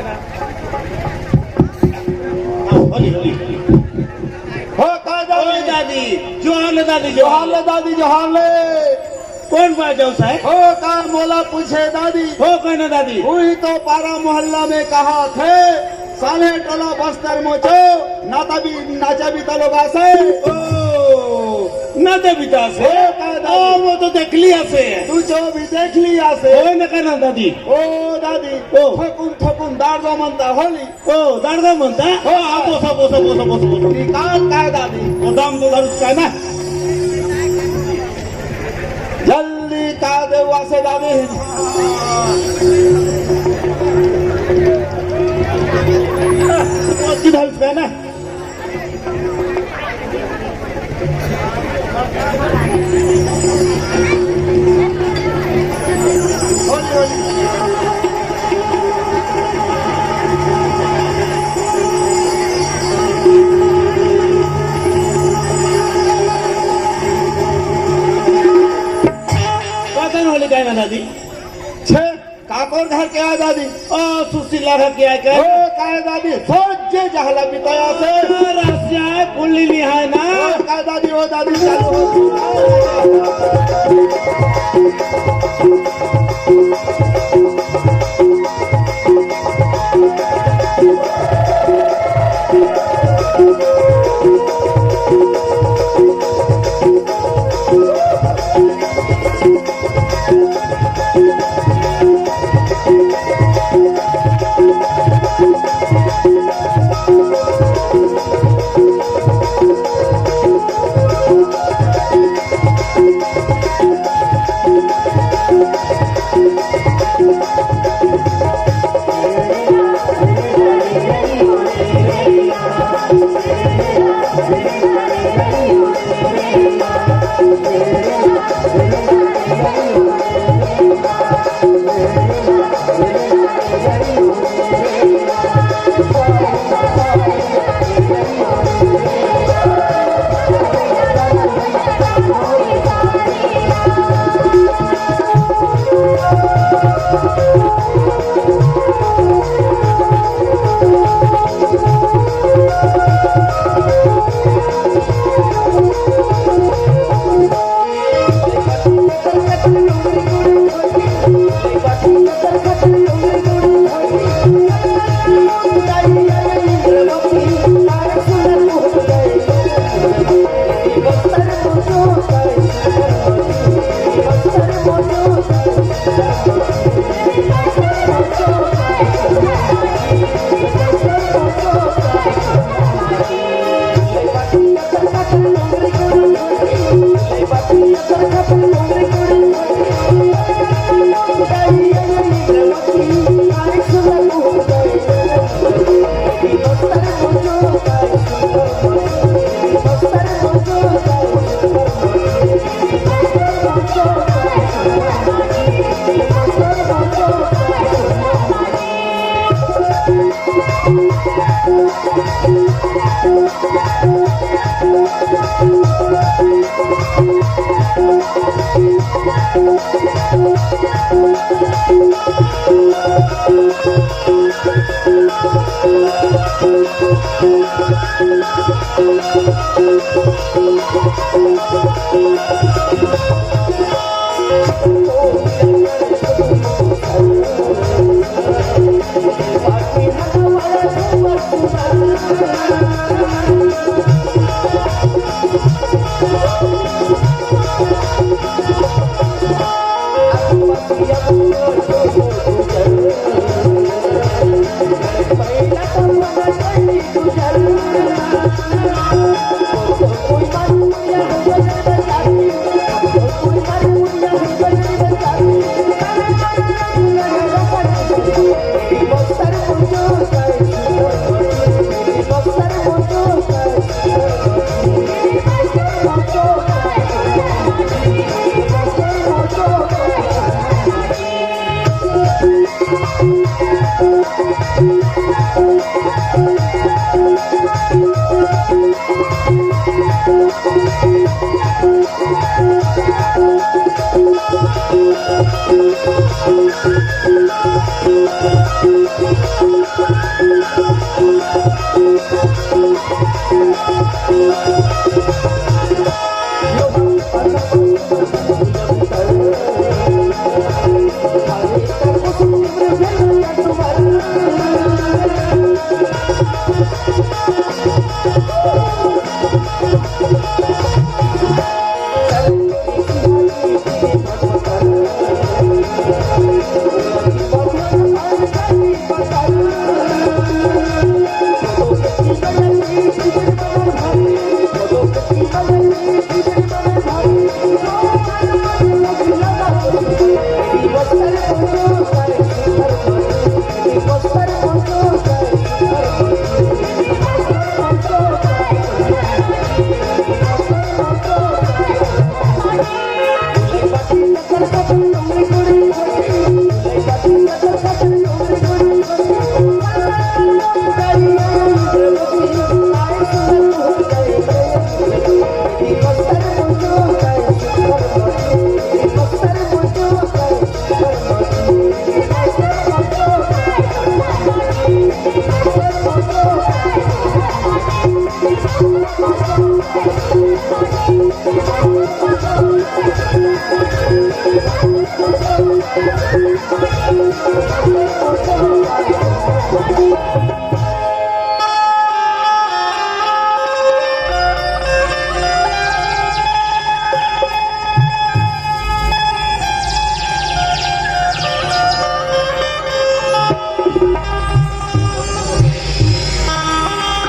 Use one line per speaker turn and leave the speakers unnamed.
ना
हो काय
ओय
दादी
दादी जोहारले दादी
जोहारले दादी जोहारले
कौन पाजाओ साहेब
हो काय मोला पूछे दादी
हो कहना दादी
वही तो पारा मोहल्ला में कहा थे साले टोला बस्तर मोचो नाचा भी तलोगा से
ओ ना दे बिता से
हो काय
ओ
दादी
वो तो देख लिया से
तू जो भी देख लिया से
ओ न कहना दादी
ओ दादी
ओ.
थकून दार्दो म्हणता होली
ओ दाडगा म्हणता हो आ बोसा बोसा बोसा बोसा बोसा
निकाल काय दादी
गोदाम तो दारूच काय ना
जल्दी का देऊ असे दादी
वरती दारूच काय ना
होली होली
पतन होली काय ना दादी
छे काकोर घर के आ दादी
ओ सुशीला का क्या
हो
काय
काय दादी सोच जे जहला बिताया से
रास्ता है पुल्ली लिहाय ना
हो काय दादी हो दादी चालू हो Thank you.